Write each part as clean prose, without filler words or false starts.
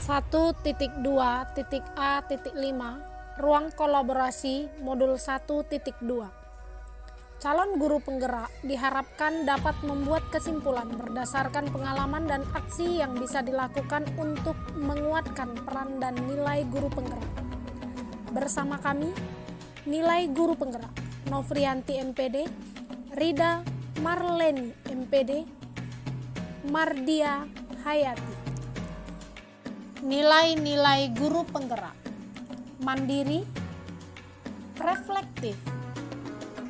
1.2.A.5 Ruang Kolaborasi Modul 1.2. Calon guru penggerak diharapkan dapat membuat kesimpulan berdasarkan pengalaman dan aksi yang bisa dilakukan untuk menguatkan peran dan nilai guru penggerak. Bersama kami, nilai guru penggerak Novrianti MPD, Rida Marleni MPD, Mardia Hayati. Nilai-nilai guru penggerak: mandiri, reflektif,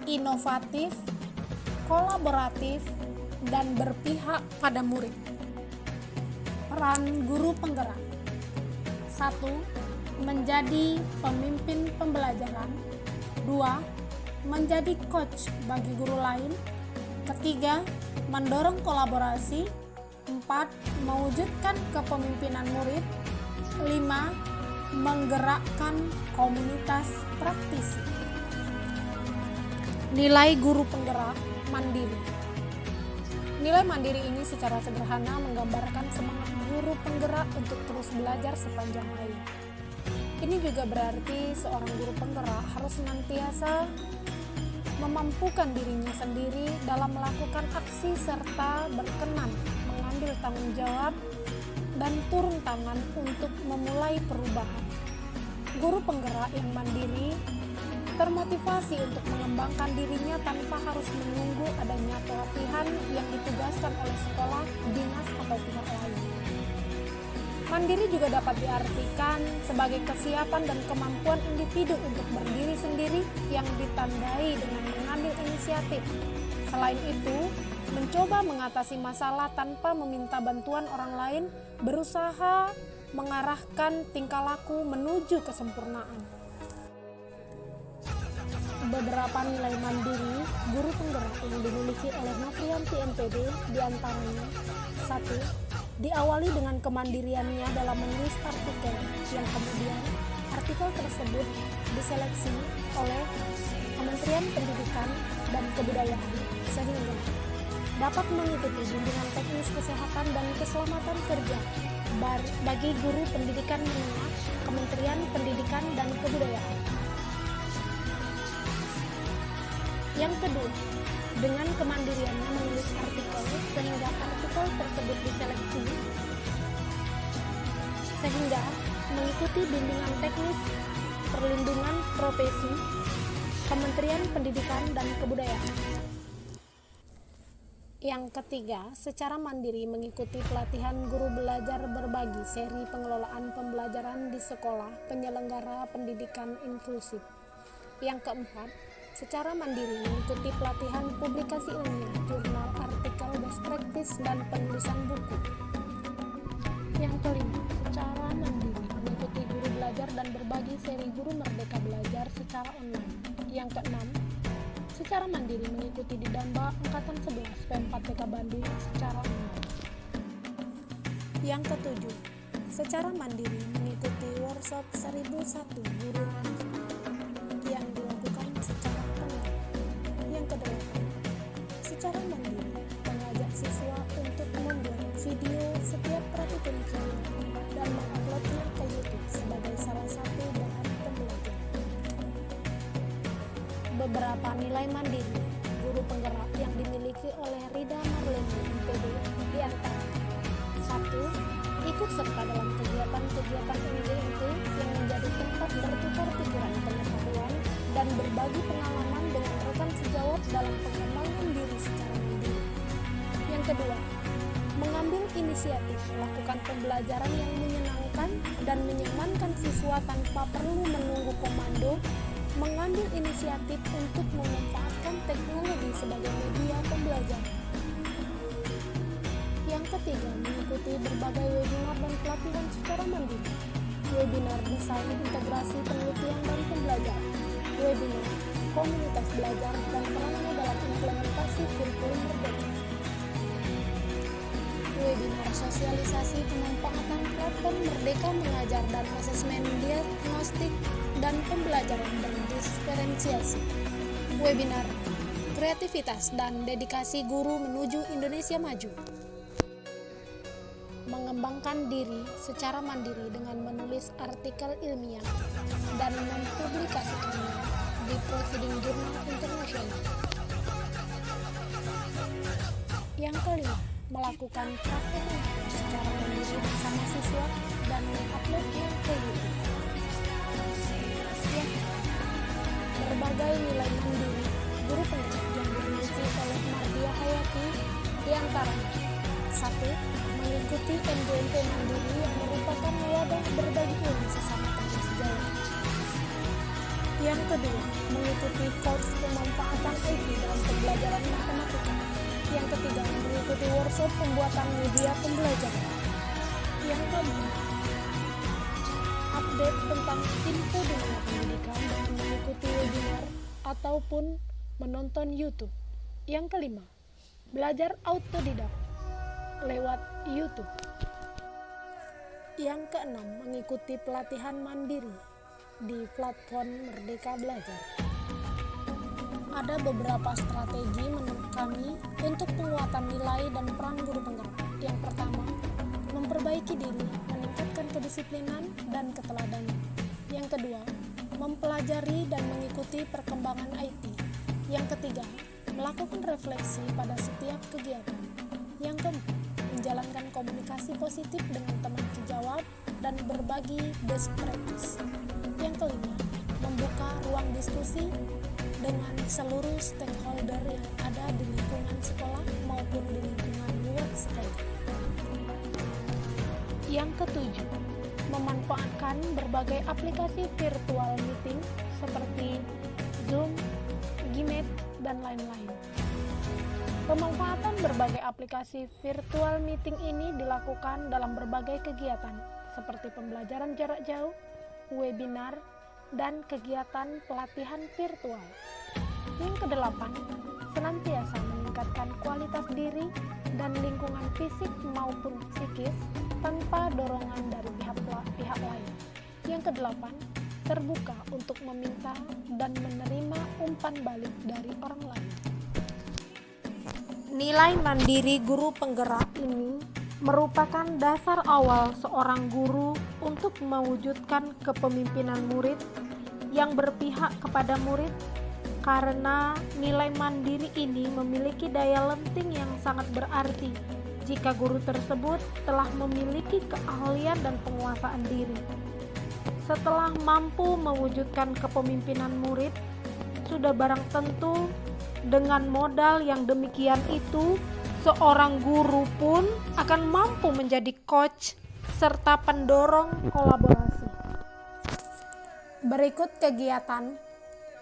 inovatif, kolaboratif, dan berpihak pada murid. Peran guru penggerak: 1. Menjadi pemimpin pembelajaran. 2. Menjadi coach bagi guru lain. 3. Mendorong kolaborasi. 4. Mewujudkan kepemimpinan murid. 5. Menggerakkan komunitas praktisi. Nilai guru penggerak mandiri. Nilai mandiri ini secara sederhana menggambarkan semangat guru penggerak untuk terus belajar sepanjang hayat. Ini juga berarti seorang guru penggerak harus senantiasa memampukan dirinya sendiri dalam melakukan aksi serta berkenan mengambil tanggung jawab dan turun tangan untuk memulai perubahan. Guru penggerak yang mandiri termotivasi untuk mengembangkan dirinya tanpa harus menunggu adanya pelatihan yang ditugaskan oleh sekolah, dinas, atau pihak lain. Mandiri juga dapat diartikan sebagai kesiapan dan kemampuan individu untuk berdiri sendiri yang ditandai dengan mengambil inisiatif. Selain itu, mencoba mengatasi masalah tanpa meminta bantuan orang lain, berusaha mengarahkan tingkah laku menuju kesempurnaan. Beberapa nilai mandiri guru penggerak yang dimiliki oleh Novrianti MPD diantaranya: 1. Diawali dengan kemandiriannya dalam menulis artikel, yang kemudian artikel tersebut diseleksi oleh Kementerian Pendidikan dan Kebudayaan sehingga dapat mengikuti bimbingan teknis kesehatan dan keselamatan kerja bagi guru pendidikan menengah Kementerian Pendidikan dan Kebudayaan. Yang kedua, dengan kemandiriannya menulis artikel sehingga artikel tersebut diseleksi sehingga mengikuti bimbingan teknis perlindungan profesi Kementerian Pendidikan dan Kebudayaan. Yang ketiga, secara mandiri mengikuti pelatihan guru belajar berbagi seri pengelolaan pembelajaran di sekolah penyelenggara pendidikan inklusif. Yang keempat, secara mandiri mengikuti pelatihan publikasi ilmiah, jurnal, artikel, best practice, dan penulisan buku. Yang kelima, secara mandiri mengikuti guru belajar dan berbagi seri guru merdeka belajar secara online. Yang keenam, secara mandiri mengikuti Didamba Angkatan 11 Pem4TK Bandung secara online. Yang ketujuh, secara mandiri mengikuti workshop 1001 guru ngaji yang dilakukan secara online. Yang kedelapan, secara mandiri mengajak siswa untuk membuat video setiap praktikum dan menguploadnya ke YouTube sebagai salah satu bahan pembelajaran. Beberapa nilai mandiri guru penggerak yang dimiliki oleh Rida Marleni MPD diantaranya: 1. Ikut serta dalam kegiatan-kegiatan NGNT yang menjadi tempat bertukar pikiran pengetahuan dan berbagi pengalaman dengan rekan sejawat dalam pengembangan diri secara mandiri. Yang kedua, mengambil inisiatif melakukan pembelajaran yang menyenangkan dan menyamankan siswa tanpa perlu menunggu komando, mengambil inisiatif untuk memanfaatkan teknologi sebagai media pembelajaran. Yang ketiga, mengikuti berbagai webinar dan pelatihan secara mandiri. Webinar desain integrasi penelitian dan pembelajaran, webinar komunitas belajar dan perannya dalam implementasi kurikulum merdeka, webinar sosialisasi pemanfaatan platform Merdeka Mengajar dan asesmen diagnostik dan pembelajaran berdiferensiasi, webinar kreativitas dan dedikasi guru menuju Indonesia Maju. mengembangkan diri secara mandiri dengan menulis artikel ilmiah dan mempublikasikannya di Proceeding Journal International. Yang kelima, melakukan praktek secara mandiri bersama siswa dan menguploadnya ke YouTube. Berbagai nilai mandiri guru penggerak yang dimiliki oleh Mardia Hayati diantaranya: 1. Mengikuti MGMP mandiri yang merupakan wadah berbagi ilmu sesama teman sejawat. Yang kedua, mengikuti course pemanfaatan IT dalam pembelajaran matematika. Yang ketiga, mengikuti workshop pembuatan media pembelajaran. Yang keempat, update tentang info dunia pendidikan dengan mengikuti webinar ataupun menonton YouTube. Yang kelima, belajar autodidak lewat YouTube. Yang keenam, mengikuti pelatihan mandiri di platform Merdeka Belajar. Ada beberapa strategi menurut kami untuk penguatan nilai dan peran guru penggerak. Yang pertama, memperbaiki diri, meningkatkan kedisiplinan dan keteladanan. Yang kedua, mempelajari dan mengikuti perkembangan IT. Yang ketiga, melakukan refleksi pada setiap kegiatan. Yang keempat, menjalankan komunikasi positif dengan teman sejawat dan berbagi best practice. Yang kelima, membuka ruang diskusi dengan seluruh stakeholder yang ada di lingkungan sekolah maupun di lingkungan luar sekolah. Yang ketujuh, memanfaatkan berbagai aplikasi virtual meeting seperti Zoom, Gmeet, dan lain-lain. Pemanfaatan berbagai aplikasi virtual meeting ini dilakukan dalam berbagai kegiatan seperti pembelajaran jarak jauh, webinar, dan kegiatan pelatihan virtual. Yang kedelapan, senantiasa meningkatkan kualitas diri dan lingkungan fisik maupun psikis tanpa dorongan dari pihak lain. Yang kedelapan, terbuka untuk meminta dan menerima umpan balik dari orang lain. Nilai mandiri guru penggerak ini merupakan dasar awal seorang guru untuk mewujudkan kepemimpinan murid yang berpihak kepada murid, karena nilai mandiri ini memiliki daya lenting yang sangat berarti jika guru tersebut telah memiliki keahlian dan penguasaan diri. Setelah mampu mewujudkan kepemimpinan murid, sudah barang tentu dengan modal yang demikian itu, seorang guru pun akan mampu menjadi coach serta pendorong kolaborasi. Berikut kegiatan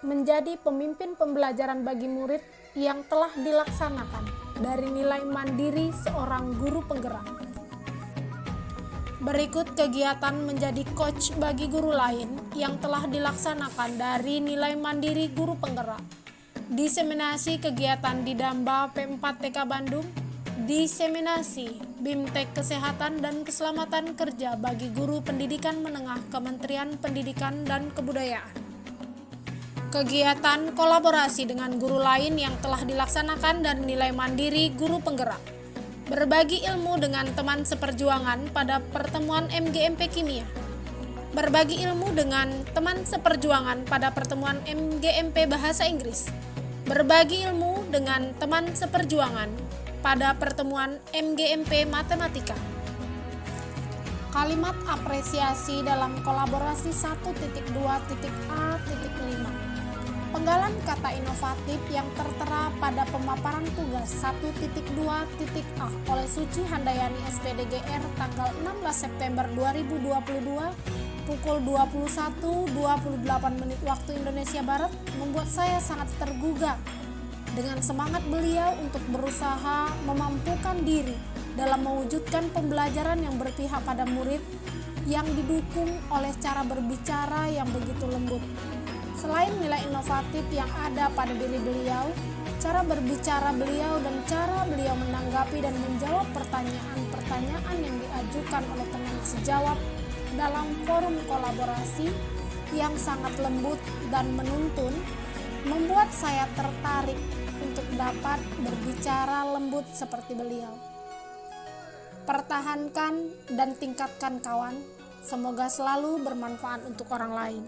menjadi pemimpin pembelajaran bagi murid yang telah dilaksanakan dari nilai mandiri seorang guru penggerak. Berikut kegiatan menjadi coach bagi guru lain yang telah dilaksanakan dari nilai mandiri guru penggerak. Diseminasi kegiatan di Damba P4 TK Bandung, diseminasi BIMTEK Kesehatan dan Keselamatan Kerja bagi guru pendidikan menengah Kementerian Pendidikan dan Kebudayaan. Kegiatan kolaborasi dengan guru lain yang telah dilaksanakan dan nilai mandiri guru penggerak. Berbagi ilmu dengan teman seperjuangan pada pertemuan MGMP Kimia. Berbagi ilmu dengan teman seperjuangan pada pertemuan MGMP Bahasa Inggris. Berbagi ilmu dengan teman seperjuangan pada pertemuan MGMP Matematika. Kalimat apresiasi dalam kolaborasi 1.2.A.5. Penggalan kata inovatif yang tertera pada pemaparan tugas 1.2.A oleh Suci Handayani SPDGR tanggal 16 September 2022 pukul 21.28 waktu Indonesia Barat membuat saya sangat tergugah dengan semangat beliau untuk berusaha memampukan diri dalam mewujudkan pembelajaran yang berpihak pada murid yang didukung oleh cara berbicara yang begitu lembut. Selain nilai inovatif yang ada pada diri beliau, cara berbicara beliau dan cara beliau menanggapi dan menjawab pertanyaan-pertanyaan yang diajukan oleh teman sejawat dalam forum kolaborasi yang sangat lembut dan menuntun, membuat saya tertarik untuk dapat berbicara lembut seperti beliau. Pertahankan dan tingkatkan kawan. Semoga selalu bermanfaat untuk orang lain.